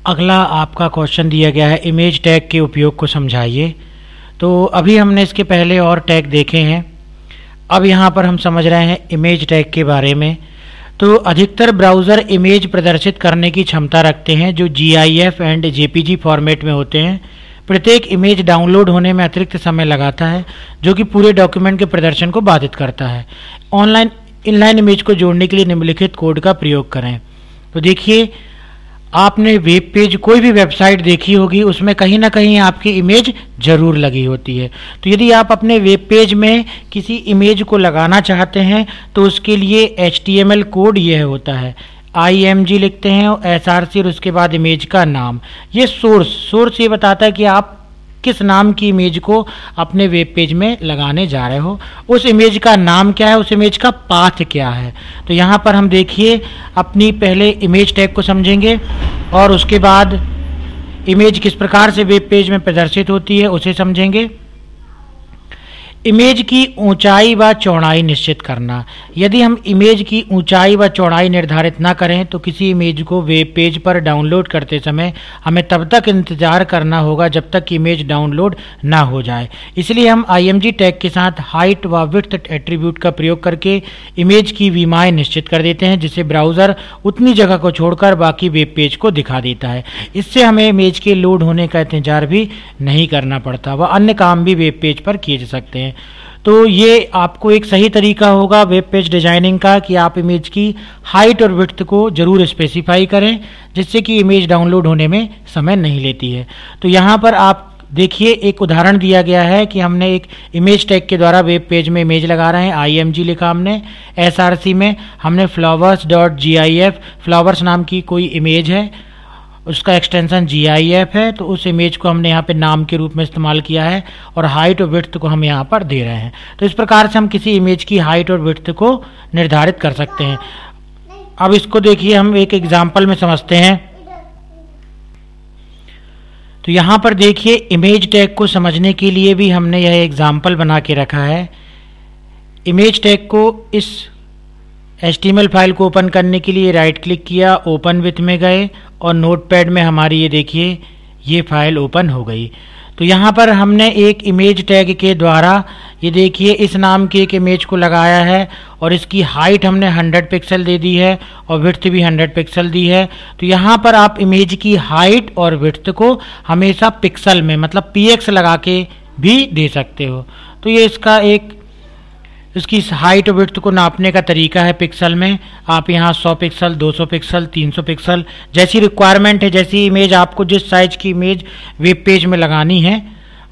अगला आपका क्वेश्चन दिया गया है, इमेज टैग के उपयोग को समझाइए। तो अभी हमने इसके पहले और टैग देखे हैं, अब यहाँ पर हम समझ रहे हैं इमेज टैग के बारे में। तो अधिकतर ब्राउज़र इमेज प्रदर्शित करने की क्षमता रखते हैं जो GIF एंड JPG फॉर्मेट में होते हैं। प्रत्येक इमेज डाउनलोड होने में अतिरिक्त समय लगाता है जो कि पूरे डॉक्यूमेंट के प्रदर्शन को बाधित करता है। ऑनलाइन इनलाइन इमेज को जोड़ने के लिए निम्नलिखित कोड का प्रयोग करें। तो देखिए, आपने वेब पेज कोई भी वेबसाइट देखी होगी, उसमें कहीं ना कहीं आपकी इमेज जरूर लगी होती है। तो यदि आप अपने वेब पेज में किसी इमेज को लगाना चाहते हैं तो उसके लिए HTML कोड यह होता है, IMG लिखते हैं और SRC और उसके बाद इमेज का नाम। ये सोर्स ये बताता है कि आप किस नाम की इमेज को अपने वेब पेज में लगाने जा रहे हो, उस इमेज का नाम क्या है, उस इमेज का पाथ क्या है। तो यहाँ पर हम देखिए अपनी पहले इमेज टैग को समझेंगे और उसके बाद इमेज किस प्रकार से वेब पेज में प्रदर्शित होती है उसे समझेंगे। इमेज की ऊंचाई व चौड़ाई निश्चित करना। यदि हम इमेज की ऊंचाई व चौड़ाई निर्धारित न करें तो किसी इमेज को वेब पेज पर डाउनलोड करते समय हमें तब तक इंतजार करना होगा जब तक कि इमेज डाउनलोड ना हो जाए। इसलिए हम IMG टैग के साथ हाइट व विड्थ एट्रीब्यूट का प्रयोग करके इमेज की विमाएँ निश्चित कर देते हैं, जिससे ब्राउज़र उतनी जगह को छोड़कर बाकी वेब पेज को दिखा देता है। इससे हमें इमेज के लोड होने का इंतजार भी नहीं करना पड़ता व अन्य काम भी वेब पेज पर किए जा सकते हैं। तो ये आपको एक सही तरीका होगा वेब पेज डिजाइनिंग का कि आप इमेज की हाइट और विड्थ को जरूर स्पेसिफाई करें, जिससे कि इमेज डाउनलोड होने में समय नहीं लेती है। तो यहाँ पर आप देखिए एक उदाहरण दिया गया है कि हमने एक इमेज टैग के द्वारा वेब पेज में इमेज लगा रहे हैं। IMG लिखा हमने, SRC में हमने flowers.gif, फ्लावर्स नाम की कोई इमेज है, उसका एक्सटेंशन GIF है, तो उस इमेज को हमने यहाँ पे नाम के रूप में इस्तेमाल किया है और हाइट और विड्थ को हम यहाँ पर दे रहे हैं। तो इस प्रकार से हम किसी इमेज की हाइट और विड्थ को निर्धारित कर सकते हैं। अब इसको देखिए हम एक एग्जाम्पल में समझते हैं। तो यहाँ पर देखिए इमेज टैग को समझने के लिए भी हमने यह एग्जाम्पल बना के रखा है। इमेज टैग को इस HTML फाइल को ओपन करने के लिए राइट क्लिक किया, ओपन विथ में गए और नोटपैड में हमारी ये देखिए ये फाइल ओपन हो गई। तो यहाँ पर हमने एक इमेज टैग के द्वारा ये देखिए इस नाम की एक इमेज को लगाया है और इसकी हाइट हमने 100 पिक्सल दे दी है और विड्थ भी 100 पिक्सल दी है। तो यहाँ पर आप इमेज की हाइट और विड्थ को हमेशा पिक्सल में मतलब PX लगा के भी दे सकते हो। तो ये इसकी हाइट और विड्थ को नापने का तरीका है पिक्सल में। आप यहाँ 100 पिक्सल, 200 पिक्सल, 300 पिक्सल जैसी रिक्वायरमेंट है, जैसी इमेज आपको जिस साइज की इमेज वेब पेज में लगानी है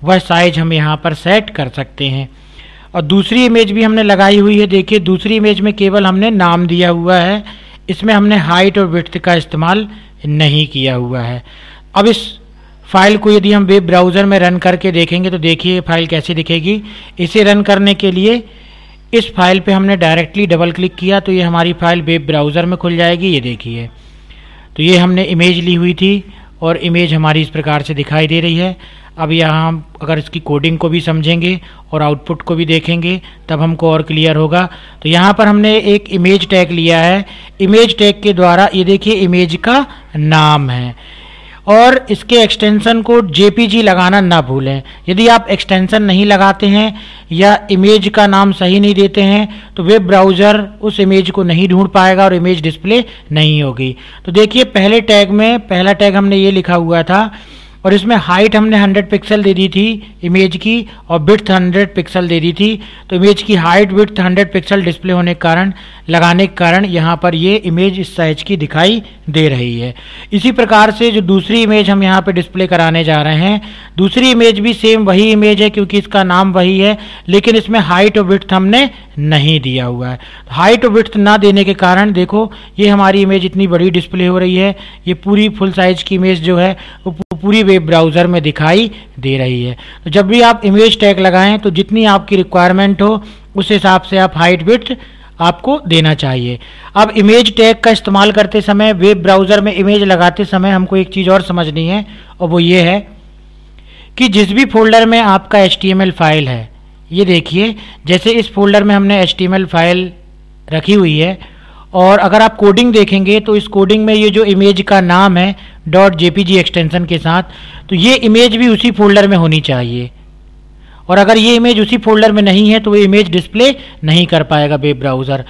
वह साइज हम यहाँ पर सेट कर सकते हैं। और दूसरी इमेज भी हमने लगाई हुई है। देखिए दूसरी इमेज में केवल हमने नाम दिया हुआ है, इसमें हमने हाइट और विड्थ का इस्तेमाल नहीं किया हुआ है। अब इस फाइल को यदि हम वेब ब्राउज़र में रन करके देखेंगे तो देखिए फाइल कैसी दिखेगी। इसे रन करने के लिए इस फाइल पे हमने डायरेक्टली डबल क्लिक किया तो ये हमारी फाइल वेब ब्राउज़र में खुल जाएगी। ये देखिए, तो ये हमने इमेज ली हुई थी और इमेज हमारी इस प्रकार से दिखाई दे रही है। अब यहाँ हम अगर इसकी कोडिंग को भी समझेंगे और आउटपुट को भी देखेंगे तब हमको और क्लियर होगा। तो यहाँ पर हमने एक इमेज टैग लिया है। इमेज टैग के द्वारा ये देखिए इमेज का नाम है और इसके एक्सटेंशन को JPG लगाना ना भूलें। यदि आप एक्सटेंशन नहीं लगाते हैं या इमेज का नाम सही नहीं देते हैं तो वेब ब्राउज़र उस इमेज को नहीं ढूंढ पाएगा और इमेज डिस्प्ले नहीं होगी। तो देखिए पहले टैग में पहला टैग हमने ये लिखा हुआ था और इसमें हाइट हमने 100 पिक्सल दे दी थी इमेज की और विड्थ 100 पिक्सल दे दी थी। तो इमेज की हाइट विड्थ 100 पिक्सल डिस्प्ले होने के कारण लगाने के कारण यहाँ पर ये इमेज इस साइज की दिखाई दे रही है। इसी प्रकार से जो दूसरी इमेज हम यहाँ पे डिस्प्ले कराने जा रहे हैं, दूसरी इमेज भी सेम वही इमेज है क्योंकि इसका नाम वही है, लेकिन इसमें हाइट और विड्थ हमने नहीं दिया हुआ है। हाइट और विड्थ ना देने के कारण देखो ये हमारी इमेज इतनी बड़ी डिस्प्ले हो रही है। ये पूरी फुल साइज की इमेज जो है वो पूरी वेब ब्राउज़र में दिखाई दे रही है। तो जब भी आप इमेज टैग लगाएं तो जितनी आपकी रिक्वायरमेंट हो उस हिसाब से आप हाइट विड्थ आपको देना चाहिए। अब इमेज टैग का इस्तेमाल करते समय वेब ब्राउज़र में इमेज लगाते समय हमको एक चीज़ और समझनी है और वो ये है कि जिस भी फोल्डर में आपका HTML फाइल है, ये देखिए जैसे इस फोल्डर में हमने HTML फाइल रखी हुई है और अगर आप कोडिंग देखेंगे तो इस कोडिंग में ये जो इमेज का नाम है .jpg एक्सटेंशन के साथ, तो ये इमेज भी उसी फोल्डर में होनी चाहिए। और अगर ये इमेज उसी फोल्डर में नहीं है तो वो इमेज डिस्प्ले नहीं कर पाएगा वेब ब्राउज़र।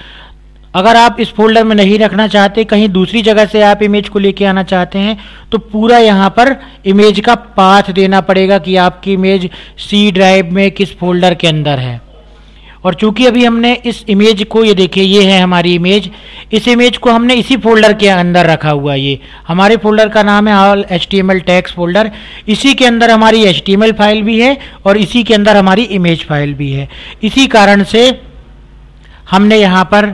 अगर आप इस फोल्डर में नहीं रखना चाहते, कहीं दूसरी जगह से आप इमेज को लेके आना चाहते हैं, तो पूरा यहाँ पर इमेज का पाथ देना पड़ेगा कि आपकी इमेज सी ड्राइव में किस फोल्डर के अंदर है। और चूंकि अभी हमने इस इमेज को, ये देखिए ये है हमारी इमेज, इस इमेज को हमने इसी फोल्डर के अंदर रखा हुआ है। ये हमारे फोल्डर का नाम है ऑल HTML टैग्स फोल्डर। इसी के अंदर हमारी HTML फाइल भी है और इसी के अंदर हमारी इमेज फाइल भी है। इसी कारण से हमने यहाँ पर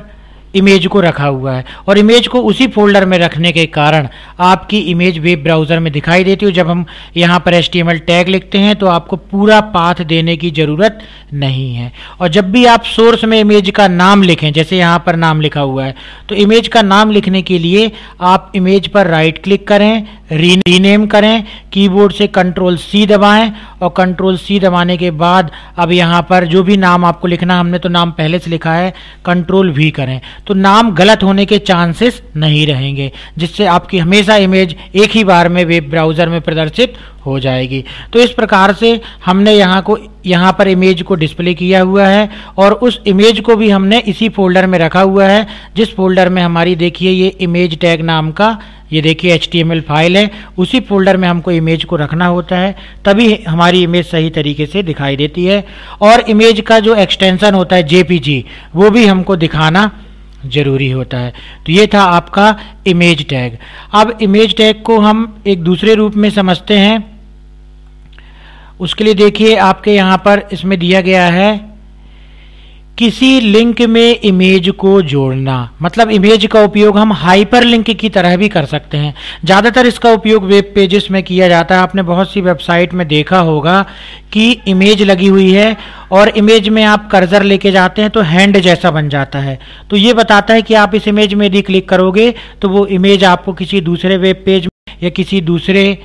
इमेज को रखा हुआ है और इमेज को उसी फोल्डर में रखने के कारण आपकी इमेज वेब ब्राउज़र में दिखाई देती है। जब हम यहाँ पर HTML टैग लिखते हैं तो आपको पूरा पाथ देने की ज़रूरत नहीं है। और जब भी आप सोर्स में इमेज का नाम लिखें, जैसे यहाँ पर नाम लिखा हुआ है, तो इमेज का नाम लिखने के लिए आप इमेज पर राइट क्लिक करें, रीनेम करें, कीबोर्ड से Ctrl+C दबाएं और Ctrl+C दबाने के बाद अब यहाँ पर जो भी नाम आपको लिखना, हमने तो नाम पहले से लिखा है, Ctrl+V करें, तो नाम गलत होने के चांसेस नहीं रहेंगे, जिससे आपकी हमेशा इमेज एक ही बार में वेब ब्राउज़र में प्रदर्शित हो जाएगी। तो इस प्रकार से हमने यहाँ पर इमेज को डिस्प्ले किया हुआ है और उस इमेज को भी हमने इसी फोल्डर में रखा हुआ है, जिस फोल्डर में हमारी देखिए ये इमेज टैग नाम का, ये देखिए HTML फाइल है, उसी फोल्डर में हमको इमेज को रखना होता है, तभी हमारी इमेज सही तरीके से दिखाई देती है। और इमेज का जो एक्सटेंशन होता है JPG, वो भी हमको दिखाना जरूरी होता है। तो ये था आपका इमेज टैग। अब इमेज टैग को हम एक दूसरे रूप में समझते हैं। उसके लिए देखिए आपके यहाँ पर इसमें दिया गया है किसी लिंक में इमेज को जोड़ना, मतलब इमेज का उपयोग हम हाइपर लिंक की तरह भी कर सकते हैं। ज़्यादातर इसका उपयोग वेब पेजेस में किया जाता है। आपने बहुत सी वेबसाइट में देखा होगा कि इमेज लगी हुई है और इमेज में आप कर्सर लेके जाते हैं तो हैंड जैसा बन जाता है। तो ये बताता है कि आप इस इमेज में यदि क्लिक करोगे तो वो इमेज आपको किसी दूसरे वेब पेज में या किसी दूसरे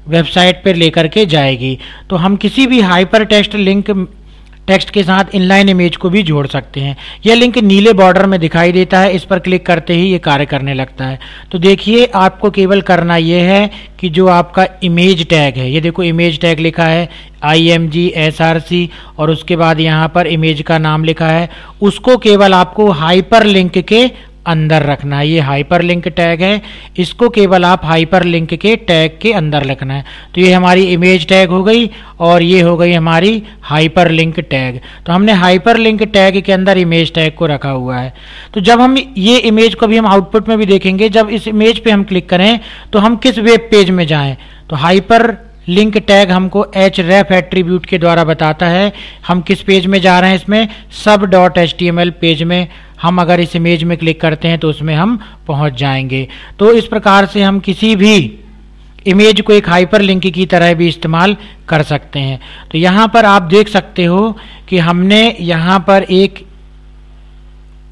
वेबसाइट पर लेकर के जाएगी। तो हम किसी भी हाइपर टेक्स्ट के साथ इनलाइन इमेज को भी जोड़ सकते हैं। यह लिंक नीले बॉर्डर में दिखाई देता है, इस पर क्लिक करते ही ये कार्य करने लगता है। तो देखिए आपको केवल करना यह है कि जो आपका इमेज टैग है, ये देखो इमेज टैग लिखा है IMG SRC और उसके बाद यहाँ पर इमेज का नाम लिखा है, उसको केवल आपको हाइपर लिंक के अंदर रखना है। ये हाइपर लिंक टैग है, इसको केवल आप हाइपर लिंक के टैग के अंदर रखना है। तो ये हमारी इमेज टैग हो गई और ये हो गई हमारी हाइपर लिंक टैग। तो हमने हाइपर लिंक टैग के अंदर इमेज टैग को रखा हुआ है। तो जब हम ये इमेज को भी हम आउटपुट में भी देखेंगे, जब इस इमेज पे हम क्लिक करें तो हम किस वेब पेज में जाएं, तो हाइपर लिंक टैग हमको href एट्रीब्यूट के द्वारा बताता है हम किस पेज में जा रहे हैं। इसमें sub.html पेज में हम अगर इस इमेज में क्लिक करते हैं तो उसमें हम पहुंच जाएंगे। तो इस प्रकार से हम किसी भी इमेज को एक हाइपर लिंक की तरह भी इस्तेमाल कर सकते हैं। तो यहाँ पर आप देख सकते हो कि हमने यहाँ पर एक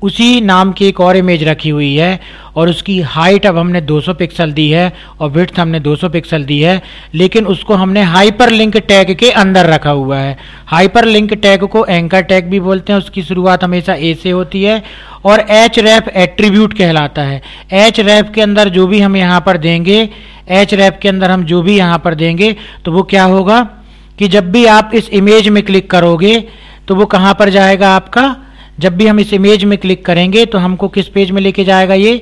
उसी नाम की एक और इमेज रखी हुई है और उसकी हाइट अब हमने 200 पिक्सल दी है और विड्थ हमने 200 पिक्सल दी है, लेकिन उसको हमने हाइपर लिंक टैग के अंदर रखा हुआ है। हाइपर लिंक टैग को एंकर टैग भी बोलते हैं, उसकी शुरुआत हमेशा A से होती है और href एट्रीब्यूट कहलाता है। href के अंदर जो भी हम यहाँ पर देंगे, href के अंदर हम जो भी यहाँ पर देंगे तो वो क्या होगा कि जब भी आप इस इमेज में क्लिक करोगे तो वो कहाँ पर जाएगा आपका, जब भी हम इस इमेज में क्लिक करेंगे तो हमको किस पेज में लेके जाएगा, ये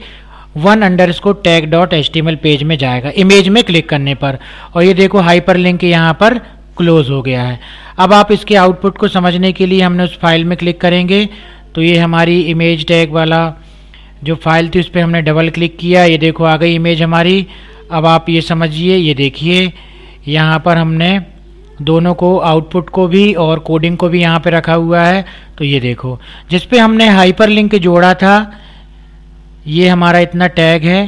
one_tag.html पेज में जाएगा इमेज में क्लिक करने पर। और ये देखो हाइपर लिंक यहाँ पर क्लोज हो गया है। अब आप इसके आउटपुट को समझने के लिए हमने उस फाइल में क्लिक करेंगे तो ये हमारी इमेज टैग वाला जो फाइल थी उस पर हमने डबल क्लिक किया, ये देखो आ गई इमेज हमारी। अब आप ये समझिए, ये देखिए यहाँ पर हमने दोनों को, आउटपुट को भी और कोडिंग को भी यहाँ पे रखा हुआ है। तो ये देखो जिस पे हमने हाइपर लिंक जोड़ा था ये हमारा इतना टैग है,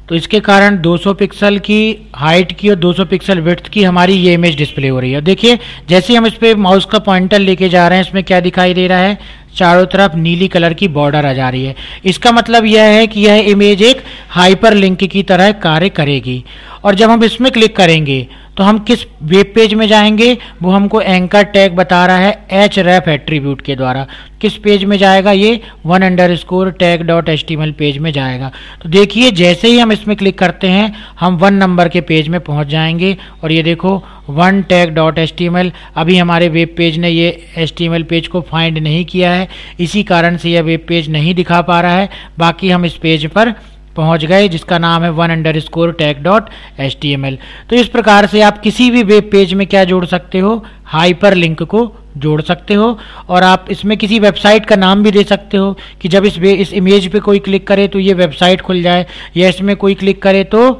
तो इसके कारण 200 पिक्सल की हाइट की और 200 पिक्सल विड्थ की हमारी ये इमेज डिस्प्ले हो रही है। देखिए जैसे हम इस पे माउस का पॉइंटर लेके जा रहे हैं इसमें क्या दिखाई दे रहा है, चारों तरफ नीली कलर की बॉर्डर आ जा रही है। इसका मतलब यह है कि यह इमेज एक हाइपर लिंक की तरह कार्य करेगी। और जब हम इसमें क्लिक करेंगे तो हम किस वेब पेज में जाएंगे, वो हमको एंकर टैग बता रहा है href एट्रीब्यूट के द्वारा। किस पेज में जाएगा, ये one_tag.html पेज में जाएगा। तो देखिए जैसे ही हम इसमें क्लिक करते हैं हम 1 नंबर के पेज में पहुंच जाएंगे और ये देखो one_tag.html। अभी हमारे वेब पेज ने ये HTML पेज को फाइंड नहीं किया है, इसी कारण से यह वेब पेज नहीं दिखा पा रहा है। बाकी हम इस पेज पर पहुंच गए जिसका नाम है one_tag.html। तो इस प्रकार से आप किसी भी वेब पेज में क्या जोड़ सकते हो, हाइपर लिंक को जोड़ सकते हो। और आप इसमें किसी वेबसाइट का नाम भी दे सकते हो कि जब इस इमेज पे कोई क्लिक करे तो ये वेबसाइट खुल जाए, या इसमें कोई क्लिक करे तो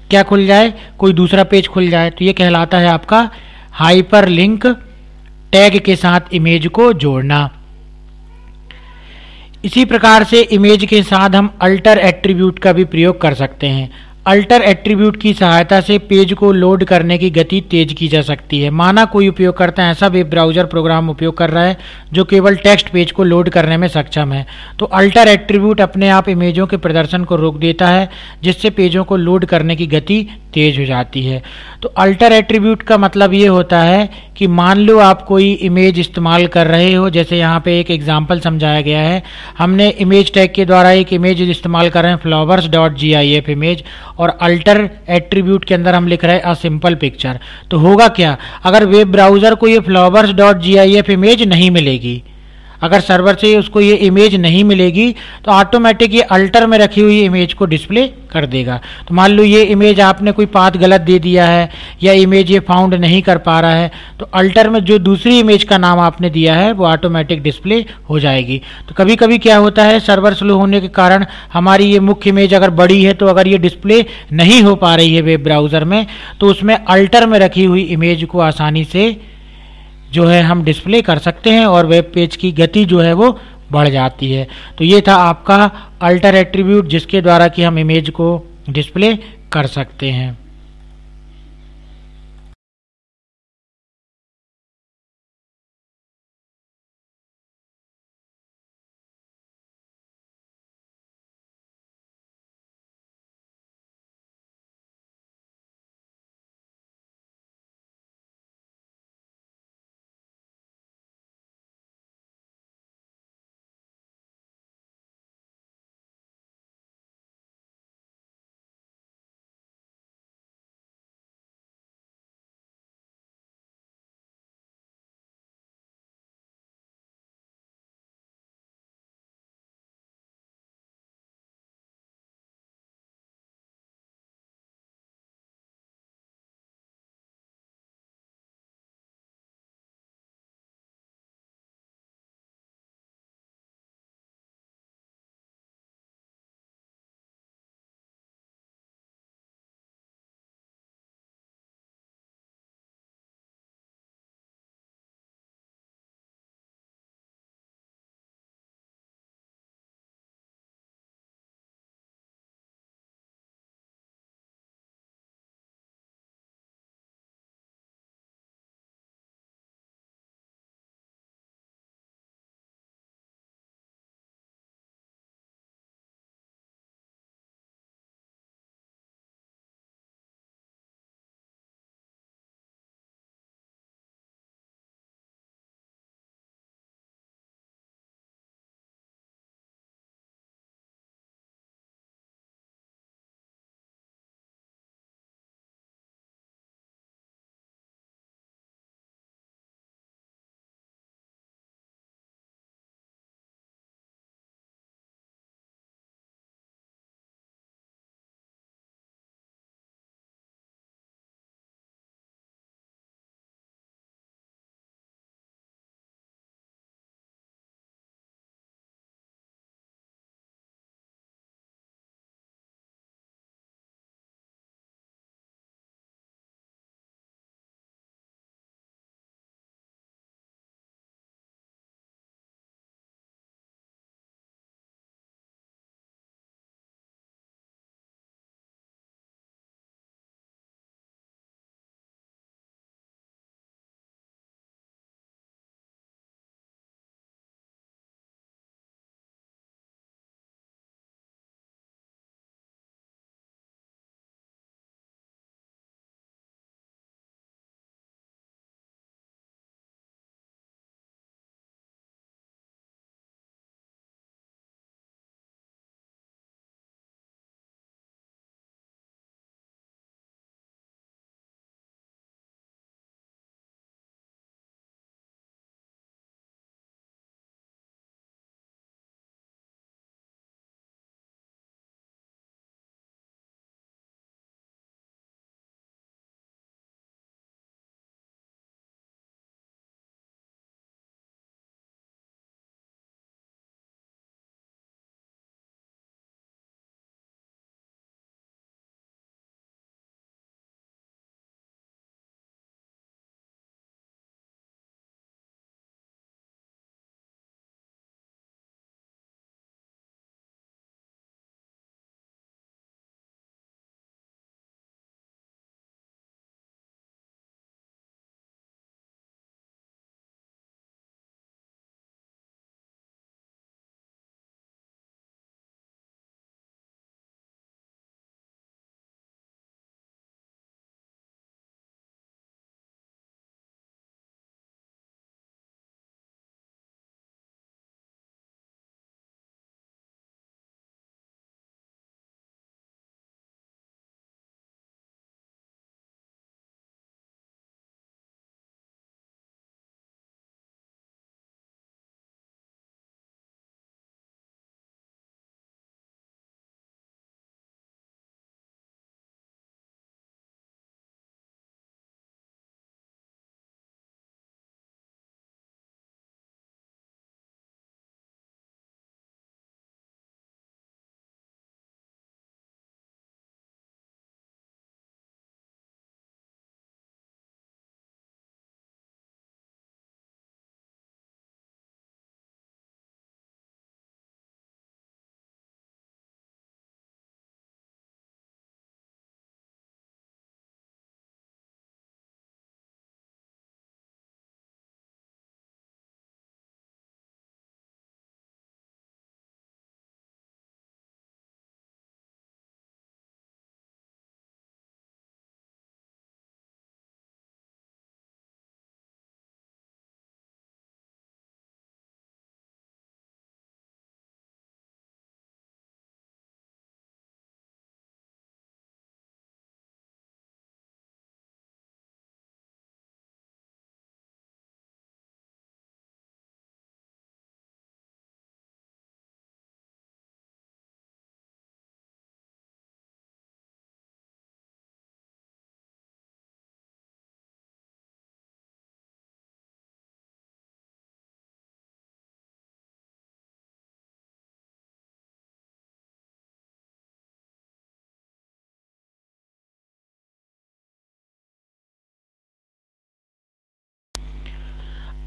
क्या खुल जाए, कोई दूसरा पेज खुल जाए। तो ये कहलाता है आपका हाइपर लिंक टैग के साथ इमेज को जोड़ना। इसी प्रकार से इमेज के साथ हम अल्टर एट्रीब्यूट का भी प्रयोग कर सकते हैं। अल्टर एट्रीब्यूट की सहायता से पेज को लोड करने की गति तेज की जा सकती है। माना कोई उपयोगकर्ता ऐसा वेब ब्राउज़र प्रोग्राम उपयोग कर रहा है जो केवल टेक्स्ट पेज को लोड करने में सक्षम है, तो अल्टर एट्रीब्यूट अपने आप इमेजों के प्रदर्शन को रोक देता है, जिससे पेजों को लोड करने की गति तेज हो जाती है। तो अल्टर एट्रीब्यूट का मतलब ये होता है कि मान लो आप कोई इमेज इस्तेमाल कर रहे हो, जैसे यहाँ पे एक एग्जाम्पल समझाया गया है। हमने इमेज टैग के द्वारा एक इमेज इस्तेमाल कर रहे हैं flowers.gif इमेज, और अल्टर एट्रीब्यूट के अंदर हम लिख रहे हैं अ सिंपल पिक्चर। तो होगा क्या, अगर वेब ब्राउज़र को ये flowers.gif इमेज नहीं मिलेगी, अगर सर्वर से उसको ये इमेज नहीं मिलेगी तो ऑटोमेटिक ये अल्टर में रखी हुई इमेज को डिस्प्ले कर देगा। तो मान लो ये इमेज आपने कोई पाथ गलत दे दिया है या इमेज ये फाउंड नहीं कर पा रहा है, तो अल्टर में जो दूसरी इमेज का नाम आपने दिया है वो ऑटोमेटिक डिस्प्ले हो जाएगी। तो कभी कभी क्या होता है, सर्वर स्लो होने के कारण हमारी ये मुख्य इमेज अगर बड़ी है तो अगर ये डिस्प्ले नहीं हो पा रही है वेब ब्राउज़र में, तो उसमें अल्टर में रखी हुई इमेज को आसानी से जो है हम डिस्प्ले कर सकते हैं और वेब पेज की गति जो है वो बढ़ जाती है। तो ये था आपका अल्टर एट्रीब्यूट जिसके द्वारा कि हम इमेज को डिस्प्ले कर सकते हैं।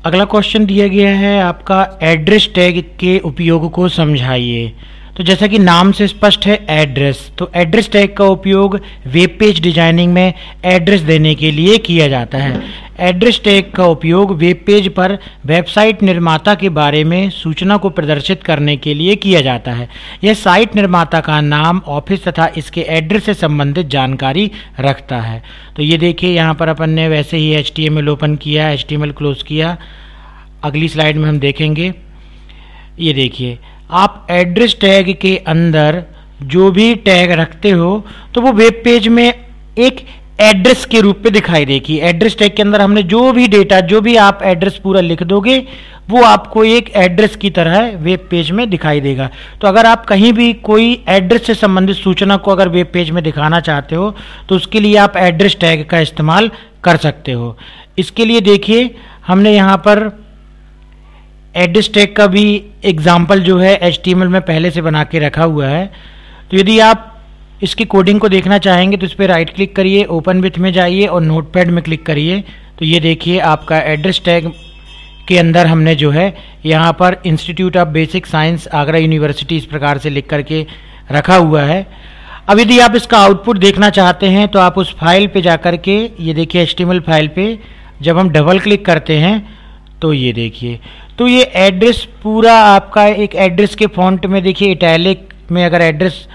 अगला क्वेश्चन दिया गया है आपका एड्रेस टैग के उपयोग को समझाइए। तो जैसा कि नाम से स्पष्ट है एड्रेस, तो एड्रेस टैग का उपयोग वेब पेज डिजाइनिंग में एड्रेस देने के लिए किया जाता है। एड्रेस टैग का उपयोग वेब पेज पर वेबसाइट निर्माता के बारे में सूचना को प्रदर्शित करने के लिए किया जाता है। यह साइट निर्माता का नाम, ऑफिस तथा इसके एड्रेस से संबंधित जानकारी रखता है। तो ये देखिए यहाँ पर अपन ने वैसे ही HTML ओपन किया, HTML क्लोज किया। अगली स्लाइड में हम देखेंगे, ये देखिए आप एड्रेस टैग के अंदर जो भी टैग रखते हो तो वो वेब पेज में एक एड्रेस के रूप में दिखाई देगी। एड्रेस टैग के अंदर हमने जो भी डेटा, जो भी आप एड्रेस पूरा लिख दोगे वो आपको एक एड्रेस की तरह वेब पेज में दिखाई देगा। तो अगर आप कहीं भी कोई एड्रेस से संबंधित सूचना को अगर वेब पेज में दिखाना चाहते हो तो उसके लिए आप एड्रेस टैग का इस्तेमाल कर सकते हो। इसके लिए देखिए हमने यहाँ पर एड्रेस टैग का भी एग्जाम्पल जो है HTML में पहले से बना के रखा हुआ है। तो यदि आप इसकी कोडिंग को देखना चाहेंगे तो इस पर राइट क्लिक करिए, ओपन विथ में जाइए और नोटपैड में क्लिक करिए। तो ये देखिए आपका एड्रेस टैग के अंदर हमने जो है यहाँ पर institute of basic science Agra university इस प्रकार से लिख करके रखा हुआ है। अब यदि आप इसका आउटपुट देखना चाहते हैं तो आप उस फाइल पे जाकर के, ये देखिए HTML फाइल पे जब हम डबल क्लिक करते हैं तो ये देखिए, तो ये एड्रेस पूरा आपका एक एड्रेस के फॉन्ट में देखिए इटैलिक में अगर एड्रेस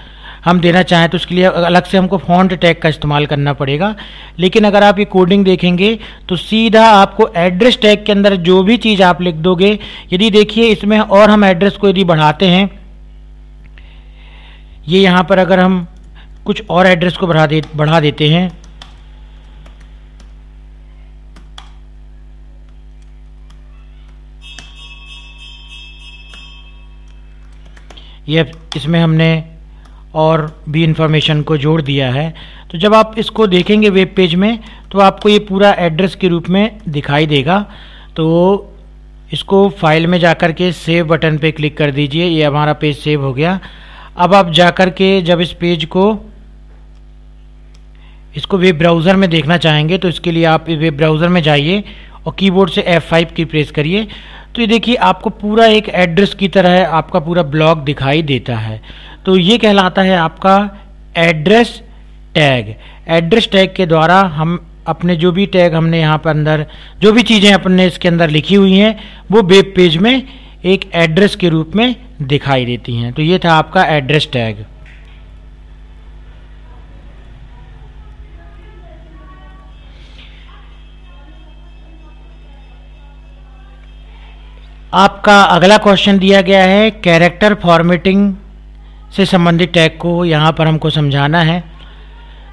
हम देना चाहें तो उसके लिए अलग से हमको फॉन्ट टैग का इस्तेमाल करना पड़ेगा। लेकिन अगर आप ये कोडिंग देखेंगे तो सीधा आपको एड्रेस टैग के अंदर जो भी चीज़ आप लिख दोगे, यदि देखिए इसमें और हम एड्रेस को यदि बढ़ाते हैं, ये यहाँ पर अगर हम कुछ और एड्रेस को बढ़ा देते हैं, ये इसमें हमने और भी इंफॉर्मेशन को जोड़ दिया है। तो जब आप इसको देखेंगे वेब पेज में तो आपको ये पूरा एड्रेस के रूप में दिखाई देगा। तो इसको फाइल में जाकर के सेव बटन पे क्लिक कर दीजिए, ये हमारा पेज सेव हो गया। अब आप जाकर के जब इस पेज को इसको वेब ब्राउज़र में देखना चाहेंगे तो इसके लिए आप वेब ब्राउज़र में जाइए और कीबोर्ड से F5 की प्रेस करिए। तो ये देखिए आपको पूरा एक एड्रेस की तरह आपका पूरा ब्लॉक दिखाई देता है। तो ये कहलाता है आपका एड्रेस टैग। एड्रेस टैग के द्वारा हम अपने जो भी टैग हमने यहाँ पर अंदर जो भी चीज़ें अपने इसके अंदर लिखी हुई हैं वो वेब पेज में एक एड्रेस के रूप में दिखाई देती हैं। तो ये था आपका एड्रेस टैग। आपका अगला क्वेश्चन दिया गया है कैरेक्टर फॉर्मेटिंग से संबंधित टैग को यहाँ पर हमको समझाना है।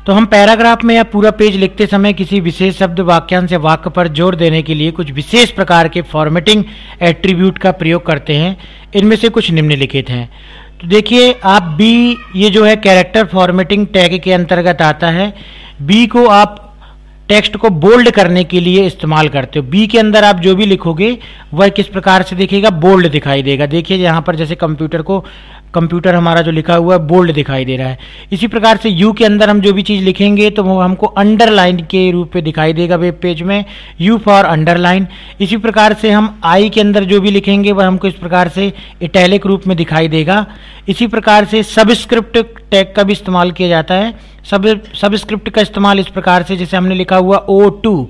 तो हम पैराग्राफ में या पूरा पेज लिखते समय किसी विशेष शब्द, वाक्यांश या वाक्य पर जोर देने के लिए कुछ विशेष प्रकार के फॉर्मेटिंग एट्रीब्यूट का प्रयोग करते हैं। इनमें से कुछ निम्नलिखित हैं। तो देखिए आप बी, ये जो है कैरेक्टर फॉर्मेटिंग टैग के अंतर्गत आता है। बी को आप टेक्स्ट को बोल्ड करने के लिए इस्तेमाल करते हो। बी के अंदर आप जो भी लिखोगे वह किस प्रकार से दिखेगा, बोल्ड दिखाई देगा। देखिए यहाँ पर जैसे कंप्यूटर हमारा जो लिखा हुआ है बोल्ड दिखाई दे रहा है। इसी प्रकार से यू के अंदर हम जो भी चीज़ लिखेंगे तो वो हमको अंडरलाइन के रूप में दिखाई देगा वेब पेज में, यू फॉर अंडरलाइन। इसी प्रकार से हम आई के अंदर जो भी लिखेंगे वह हमको इस प्रकार से इटैलिक रूप में दिखाई देगा। इसी प्रकार से सबस्क्रिप्ट टैग का भी इस्तेमाल किया जाता है। सबस्क्रिप्ट का इस्तेमाल इस प्रकार से, जैसे हमने लिखा हुआ O2,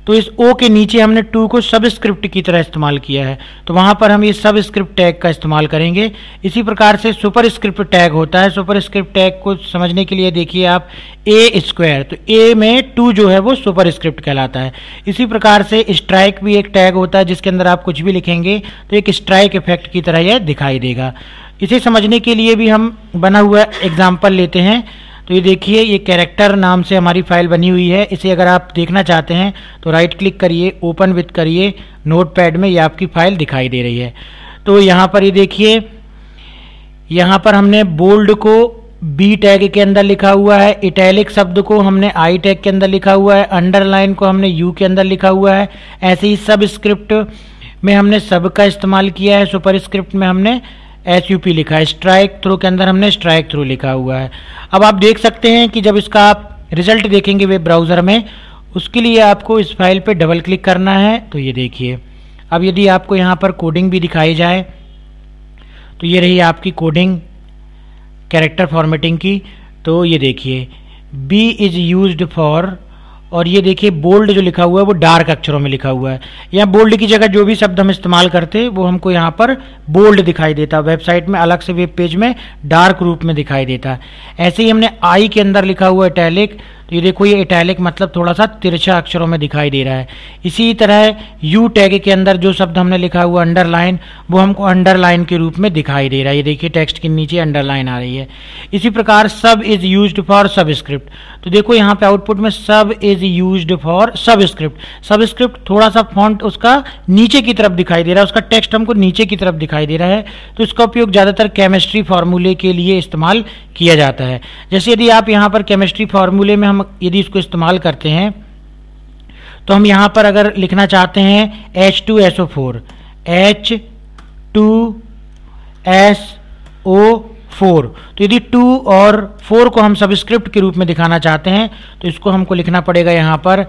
तो इस O के नीचे हमने 2 को सबस्क्रिप्ट की तरह इस्तेमाल किया है, तो वहां पर हम ये सबस्क्रिप्ट टैग का इस्तेमाल करेंगे। इसी प्रकार से सुपरस्क्रिप्ट टैग होता है। सुपरस्क्रिप्ट टैग को समझने के लिए देखिए आप A², तो A में 2 जो है वो सुपरस्क्रिप्ट कहलाता है। इसी प्रकार से स्ट्राइक भी एक टैग होता है जिसके अंदर आप कुछ भी लिखेंगे तो एक स्ट्राइक इफेक्ट की तरह यह दिखाई देगा। इसे समझने के लिए भी हम बना हुआ एग्जाम्पल लेते हैं। तो ये देखिए ये कैरेक्टर नाम से हमारी फाइल बनी हुई है। इसे अगर आप देखना चाहते हैं तो राइट क्लिक करिए, ओपन विथ करिए नोटपैड में, ये आपकी फाइल दिखाई दे रही है। तो यहाँ पर ये देखिए, यहाँ पर हमने बोल्ड को बी टैग के अंदर लिखा हुआ है, इटैलिक शब्द को हमने आई टैग के अंदर लिखा हुआ है, अंडरलाइन को हमने यू के अंदर लिखा हुआ है। ऐसे ही सब स्क्रिप्ट में हमने सब का इस्तेमाल किया है, सुपर स्क्रिप्ट में हमने SUP लिखा है, स्ट्राइक थ्रू के अंदर हमने स्ट्राइक थ्रू लिखा हुआ है। अब आप देख सकते हैं कि जब इसका आप रिजल्ट देखेंगे वेब ब्राउज़र में, उसके लिए आपको इस फाइल पे डबल क्लिक करना है। तो ये देखिए अब यदि आपको यहाँ पर कोडिंग भी दिखाई जाए तो ये रही आपकी कोडिंग कैरेक्टर फॉर्मेटिंग की। तो ये देखिए बी इज यूज्ड फॉर, और ये देखिए बोल्ड जो लिखा हुआ है वो डार्क अक्षरों में लिखा हुआ है। यहाँ बोल्ड की जगह जो भी शब्द हम इस्तेमाल करते हैं वो हमको यहाँ पर बोल्ड दिखाई देता है, वेबसाइट में अलग से वेब पेज में डार्क रूप में दिखाई देता है। ऐसे ही हमने आई के अंदर लिखा हुआ इटैलिक, तो ये देखो ये इटैलिक मतलब थोड़ा सा तिरछा अक्षरों में दिखाई दे रहा है। इसी तरह यू टैग के अंदर जो शब्द हमने लिखा हुआ अंडरलाइन, वो हमको अंडरलाइन के रूप में दिखाई दे रहा है। ये देखिए टेक्स्ट के नीचे अंडरलाइन आ रही है। इसी प्रकार सब इज यूज्ड फॉर सबस्क्रिप्ट, तो देखो यहाँ पे आउटपुट में सब is used for subscript. Subscript थोड़ा सा फॉन्ट उसका नीचे की तरफ दिखाई दे रहा है, उसका टेक्स्ट हमको नीचे की तरफ दिखाई दे रहा है। तो इसका उपयोग ज़्यादातर केमिस्ट्री फार्मूले के लिए इस्तेमाल किया जाता है। जैसे यदि आप यहाँ पर केमिस्ट्री फार्मूले में हम यदि इसको इस्तेमाल करते हैं तो हम यहाँ पर अगर लिखना चाहते हैं H2SO4, H2SO4, तो यदि 2 और 4 को हम सबस्क्रिप्ट के रूप में दिखाना चाहते हैं तो इसको हमको लिखना पड़ेगा यहाँ पर,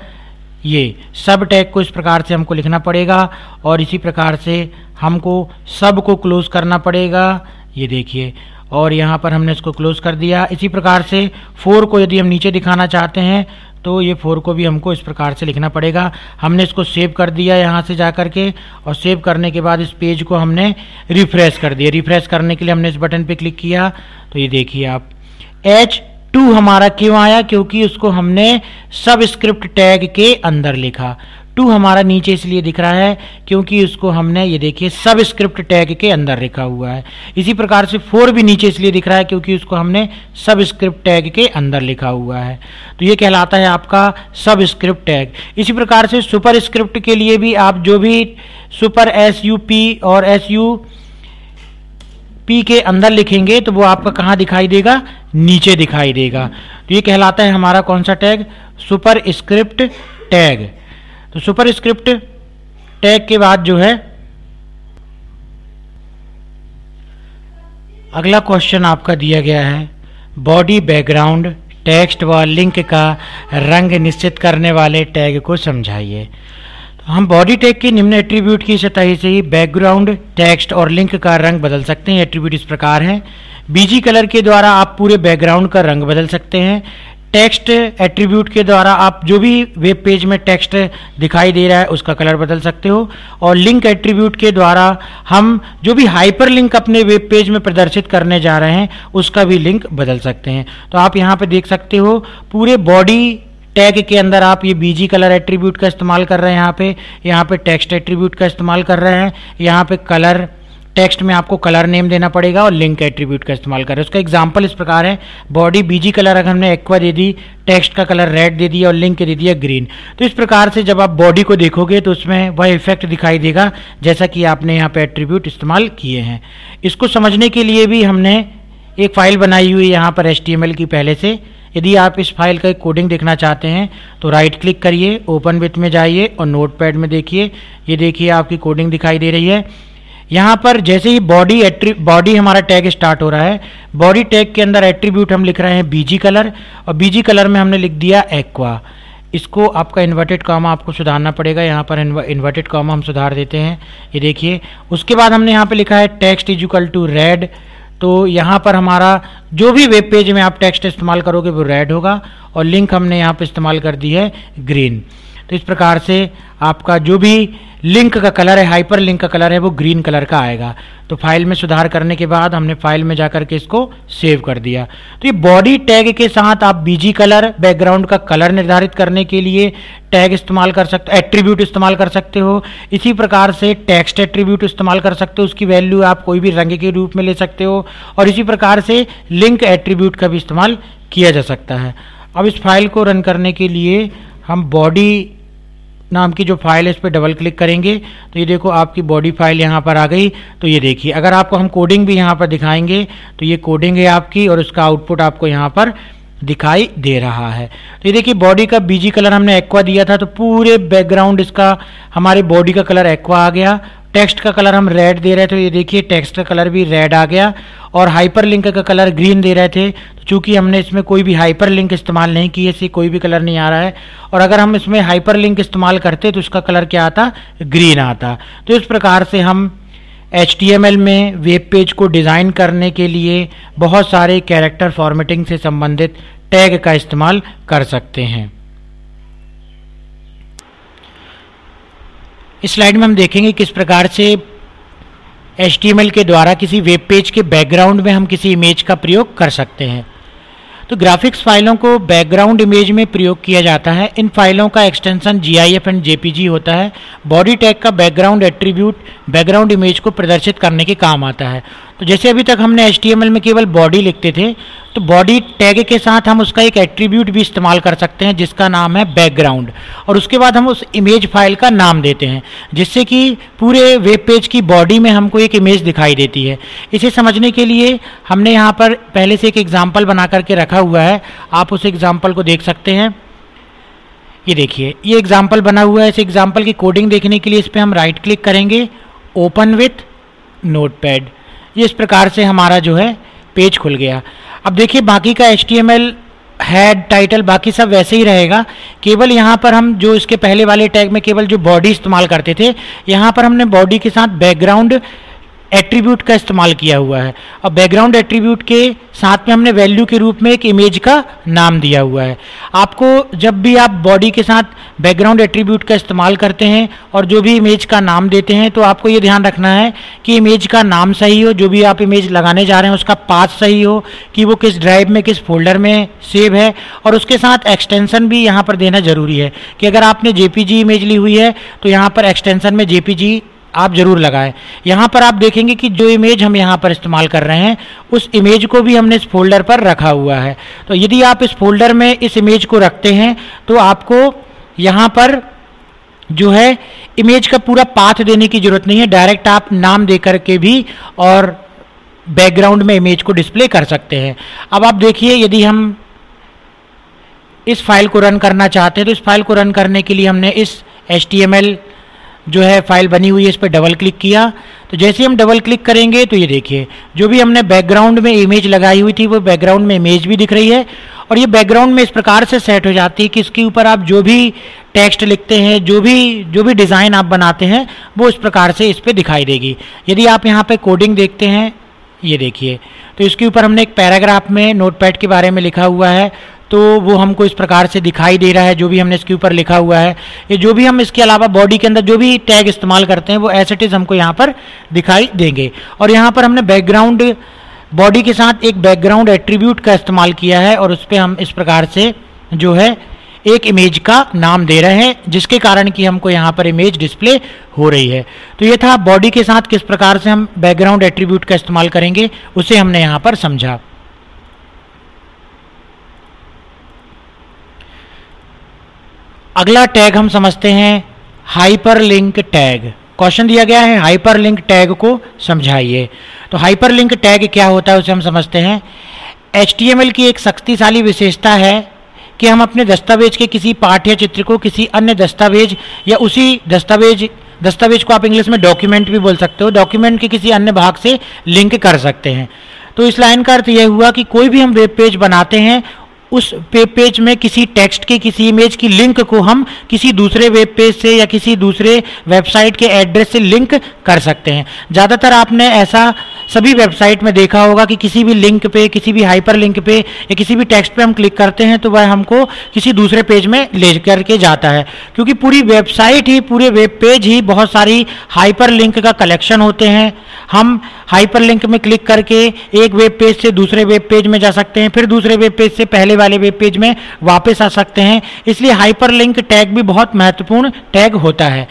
ये सब टैग को इस प्रकार से हमको लिखना पड़ेगा और इसी प्रकार से हमको सब को क्लोज करना पड़ेगा। ये देखिए, और यहाँ पर हमने इसको क्लोज कर दिया। इसी प्रकार से 4 को यदि हम नीचे दिखाना चाहते हैं तो ये 4 को भी हमको इस प्रकार से लिखना पड़ेगा। हमने इसको सेव कर दिया यहाँ से जा कर के, और सेव करने के बाद इस पेज को हमने रिफ्रेश कर दिया। रिफ्रेश करने के लिए हमने इस बटन पे क्लिक किया तो ये देखिए आप H2 हमारा क्यों आया, क्योंकि उसको हमने सबस्क्रिप्ट टैग के अंदर लिखा। 2 हमारा नीचे इसलिए दिख रहा है क्योंकि उसको हमने ये देखिए सबस्क्रिप्ट टैग के अंदर लिखा हुआ है। इसी प्रकार से 4 भी नीचे इसलिए दिख रहा है क्योंकि उसको हमने सबस्क्रिप्ट टैग के अंदर लिखा हुआ है। तो ये कहलाता है आपका सबस्क्रिप्ट टैग। इसी प्रकार से सुपर स्क्रिप्ट के लिए भी आप जो भी सुपर SUP और SUP के अंदर लिखेंगे तो वो आपका कहाँ दिखाई देगा, नीचे दिखाई देगा। तो ये कहलाता है हमारा कौन सा टैग, सुपर स्क्रिप्ट टैग। तो सुपर स्क्रिप्ट टैग के बाद जो है अगला क्वेश्चन आपका दिया गया है, बॉडी बैकग्राउंड टेक्स्ट व लिंक का रंग निश्चित करने वाले टैग को समझाइए। तो हम बॉडी टैग के निम्न एट्रीब्यूट की सतह से ही बैकग्राउंड टेक्स्ट और लिंक का रंग बदल सकते हैं। एट्रीब्यूट इस प्रकार है, बीजी कलर के द्वारा आप पूरे बैकग्राउंड का रंग बदल सकते हैं। टेक्स्ट एट्रीब्यूट के द्वारा आप जो भी वेब पेज में टेक्स्ट दिखाई दे रहा है उसका कलर बदल सकते हो। और लिंक एट्रीब्यूट के द्वारा हम जो भी हाइपर लिंक अपने वेब पेज में प्रदर्शित करने जा रहे हैं उसका भी लिंक बदल सकते हैं। तो आप यहाँ पे देख सकते हो पूरे बॉडी टैग के अंदर आप ये बीजी कलर एट्रीब्यूट का इस्तेमाल कर रहे हैं, यहाँ पे टेक्स्ट एट्रीब्यूट का इस्तेमाल कर रहे हैं, यहाँ पे कलर टेक्स्ट में आपको कलर नेम देना पड़ेगा और लिंक एट्रीब्यूट का इस्तेमाल करें। उसका एग्जांपल इस प्रकार है, बॉडी बीजी कलर अगर हमने एक्वा दे दी, टेक्स्ट का कलर रेड दे दिया और लिंक दे दिया ग्रीन। तो इस प्रकार से जब आप बॉडी को देखोगे तो उसमें वह इफेक्ट दिखाई देगा जैसा कि आपने यहाँ पे एट्रीब्यूट इस्तेमाल किए हैं। इसको समझने के लिए भी हमने एक फाइल बनाई हुई है यहाँ पर HTML की पहले से। यदि आप इस फाइल का कोडिंग देखना चाहते हैं तो राइट क्लिक करिए, ओपन विथ में जाइए और नोटपैड में देखिए, ये देखिए आपकी कोडिंग दिखाई दे रही है। यहाँ पर जैसे ही बॉडी हमारा टैग स्टार्ट हो रहा है, बॉडी टैग के अंदर एट्रीब्यूट हम लिख रहे हैं बीजी कलर, और बीजी कलर में हमने लिख दिया एक्वा। इसको आपका इन्वर्टेड कॉमा आपको सुधारना पड़ेगा, यहाँ पर इन्वर्टेड कॉमा हम सुधार देते हैं, ये देखिए। उसके बाद हमने यहाँ पे लिखा है text is equal to red, तो यहाँ पर हमारा जो भी वेब पेज में आप टेक्स्ट इस्तेमाल करोगे वो रेड होगा, और लिंक हमने यहाँ पे इस्तेमाल कर दी है ग्रीन। तो इस प्रकार से आपका जो भी लिंक का कलर है, हाइपर लिंक का कलर है, वो ग्रीन कलर का आएगा। तो फाइल में सुधार करने के बाद हमने फाइल में जाकर के इसको सेव कर दिया। तो ये बॉडी टैग के साथ आप बीजी कलर बैकग्राउंड का कलर निर्धारित करने के लिए टैग इस्तेमाल कर सकते, एट्रीब्यूट इस्तेमाल कर सकते हो। इसी प्रकार से टेक्स्ट एट्रीब्यूट इस्तेमाल कर सकते हो, उसकी वैल्यू आप कोई भी रंग के रूप में ले सकते हो। और इसी प्रकार से लिंक एट्रीब्यूट का भी इस्तेमाल किया जा सकता है। अब इस फाइल को रन करने के लिए हम बॉडी नाम की जो फाइल है इस पर डबल क्लिक करेंगे तो ये देखो आपकी बॉडी फाइल यहाँ पर आ गई। तो ये देखिए, अगर आपको हम कोडिंग भी यहाँ पर दिखाएंगे तो ये कोडिंग है आपकी और उसका आउटपुट आपको यहाँ पर दिखाई दे रहा है। तो ये देखिए बॉडी का बीजी कलर हमने एक्वा दिया था, तो पूरे बैकग्राउंड इसका हमारे बॉडी का कलर एक्वा आ गया। टेक्स्ट का कलर हम रेड दे रहे थे, तो ये देखिए टेक्स्ट का कलर भी रेड आ गया, और हाइपरलिंक का कलर ग्रीन दे रहे थे, तो चूंकि हमने इसमें कोई भी हाइपरलिंक इस्तेमाल नहीं किए, इससे कोई भी कलर नहीं आ रहा है। और अगर हम इसमें हाइपरलिंक इस्तेमाल करते तो इसका कलर क्या आता, ग्रीन आता। तो इस प्रकार से हम HTML में वेब पेज को डिज़ाइन करने के लिए बहुत सारे कैरेक्टर फॉर्मेटिंग से संबंधित टैग का इस्तेमाल कर सकते हैं। इस स्लाइड में हम देखेंगे किस प्रकार से HTML के द्वारा किसी वेब पेज के बैकग्राउंड में हम किसी इमेज का प्रयोग कर सकते हैं। तो ग्राफिक्स फाइलों को बैकग्राउंड इमेज में प्रयोग किया जाता है। इन फाइलों का एक्सटेंशन GIF एंड JPG होता है। बॉडी टैग का बैकग्राउंड एट्रीब्यूट बैकग्राउंड इमेज को प्रदर्शित करने के काम आता है। तो जैसे अभी तक हमने HTML में केवल बॉडी लिखते थे, तो बॉडी टैग के साथ हम उसका एक एट्रीब्यूट भी इस्तेमाल कर सकते हैं जिसका नाम है बैकग्राउंड, और उसके बाद हम उस इमेज फाइल का नाम देते हैं, जिससे कि पूरे वेब पेज की बॉडी में हमको एक इमेज दिखाई देती है। इसे समझने के लिए हमने यहाँ पर पहले से एक एग्जाम्पल बना करके रखा हुआ है, आप उस एग्जाम्पल को देख सकते हैं। ये देखिए, ये एग्जाम्पल बना हुआ है। इस एग्जाम्पल की कोडिंग देखने के लिए इस पर हम राइट क्लिक करेंगे, ओपन विथ नोटपैड। ये इस प्रकार से हमारा जो है पेज खुल गया। अब देखिए बाकी का HTML हेड, टाइटल, बाकी सब वैसे ही रहेगा, केवल यहाँ पर हम जो इसके पहले वाले टैग में केवल जो बॉडी इस्तेमाल करते थे, यहाँ पर हमने बॉडी के साथ बैकग्राउंड एट्रीब्यूट का इस्तेमाल किया हुआ है। और बैकग्राउंड एट्रीब्यूट के साथ में हमने वैल्यू के रूप में एक इमेज का नाम दिया हुआ है। आपको जब भी आप बॉडी के साथ बैकग्राउंड एट्रीब्यूट का इस्तेमाल करते हैं और जो भी इमेज का नाम देते हैं, तो आपको ये ध्यान रखना है कि इमेज का नाम सही हो, जो भी आप इमेज लगाने जा रहे हैं उसका पाथ सही हो, कि वो किस ड्राइव में, किस फोल्डर में सेव है, और उसके साथ एक्सटेंशन भी यहाँ पर देना जरूरी है कि अगर आपने JPG इमेज ली हुई है तो यहाँ पर एक्सटेंशन में JPG आप जरूर लगाएं। यहाँ पर आप देखेंगे कि जो इमेज हम यहाँ पर इस्तेमाल कर रहे हैं उस इमेज को भी हमने इस फोल्डर पर रखा हुआ है। तो यदि आप इस फोल्डर में इस इमेज को रखते हैं तो आपको यहाँ पर जो है इमेज का पूरा पाथ देने की जरूरत नहीं है, डायरेक्ट आप नाम दे करके भी और बैकग्राउंड में इमेज को डिस्प्ले कर सकते हैं। अब आप देखिए, यदि हम इस फाइल को रन करना चाहते हैं तो इस फाइल को रन करने के लिए हमने इस HTML जो है फाइल बनी हुई है इस पर डबल क्लिक किया। तो जैसे हम डबल क्लिक करेंगे तो ये देखिए जो भी हमने बैकग्राउंड में इमेज लगाई हुई थी वो बैकग्राउंड में इमेज भी दिख रही है, और ये बैकग्राउंड में इस प्रकार से सेट हो जाती है कि इसके ऊपर आप जो भी टेक्स्ट लिखते हैं, जो भी डिज़ाइन आप बनाते हैं वो इस प्रकार से इस पर दिखाई देगी। यदि आप यहाँ पे कोडिंग देखते हैं, ये देखिए, तो इसके ऊपर हमने एक पैराग्राफ में नोटपैड के बारे में लिखा हुआ है, तो वो हमको इस प्रकार से दिखाई दे रहा है जो भी हमने इसके ऊपर लिखा हुआ है। ये जो भी हम इसके अलावा बॉडी के अंदर जो भी टैग इस्तेमाल करते हैं वो एज इट इज़ हमको यहाँ पर दिखाई देंगे। और यहाँ पर हमने बैकग्राउंड बॉडी के साथ एक बैकग्राउंड एट्रीब्यूट का इस्तेमाल किया है, और उस पर हम इस प्रकार से जो है एक इमेज का नाम दे रहे हैं, जिसके कारण कि हमको यहाँ पर इमेज डिस्प्ले हो रही है। तो ये था बॉडी के साथ किस प्रकार से हम बैकग्राउंड एट्रीब्यूट का इस्तेमाल करेंगे, उसे हमने यहाँ पर समझा। अगला टैग हम समझते हैं हाइपरलिंक टैग। क्वेश्चन दिया गया है हाइपरलिंक टैग को समझाइए। तो हाइपरलिंक टैग क्या होता है उसे हम समझते हैं। HTML की एक शक्तिशाली विशेषता है कि हम अपने दस्तावेज के किसी पाठ या चित्र को किसी अन्य दस्तावेज या उसी दस्तावेज को आप इंग्लिश में डॉक्यूमेंट भी बोल सकते हो, डॉक्यूमेंट के किसी अन्य भाग से लिंक कर सकते हैं। तो इस लाइन का अर्थ यह हुआ कि कोई भी हम वेब पेज बनाते हैं उस वेब पेज में किसी टेक्स्ट के, किसी इमेज की लिंक को हम किसी दूसरे वेब पेज से या किसी दूसरे वेबसाइट के एड्रेस से लिंक कर सकते हैं। ज़्यादातर आपने ऐसा सभी वेबसाइट में देखा होगा कि किसी भी लिंक पे, किसी भी हाइपर लिंक पे या किसी भी टेक्स्ट पे हम क्लिक करते हैं तो वह हमको किसी दूसरे पेज में ले करके जाता है, क्योंकि पूरी वेबसाइट ही, पूरे वेब पेज ही बहुत सारी हाइपर लिंक का कलेक्शन होते हैं। हम हाइपर लिंक में क्लिक करके एक वेब पेज से दूसरे वेब पेज में जा सकते हैं, फिर दूसरे वेब पेज से पहले वाले वेब पेज में वापस आ सकते हैं। इसलिए हाइपर लिंक टैग भी बहुत महत्वपूर्ण टैग होता है।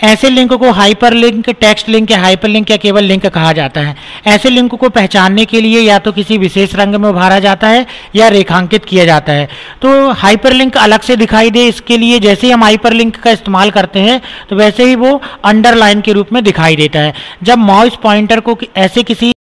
ऐसे लिंक को हाइपर लिंक, टेक्स्ट लिंक या हाइपर लिंक या केवल लिंक कहा जाता है। ऐसे लिंक को पहचानने के लिए या तो किसी विशेष रंग में उभारा जाता है या रेखांकित किया जाता है। तो हाइपर लिंक अलग से दिखाई दे इसके लिए जैसे ही हम हाइपर लिंक का इस्तेमाल करते हैं तो वैसे ही वो अंडरलाइन के रूप में दिखाई देता है। जब माउस पॉइंटर को ऐसे किसी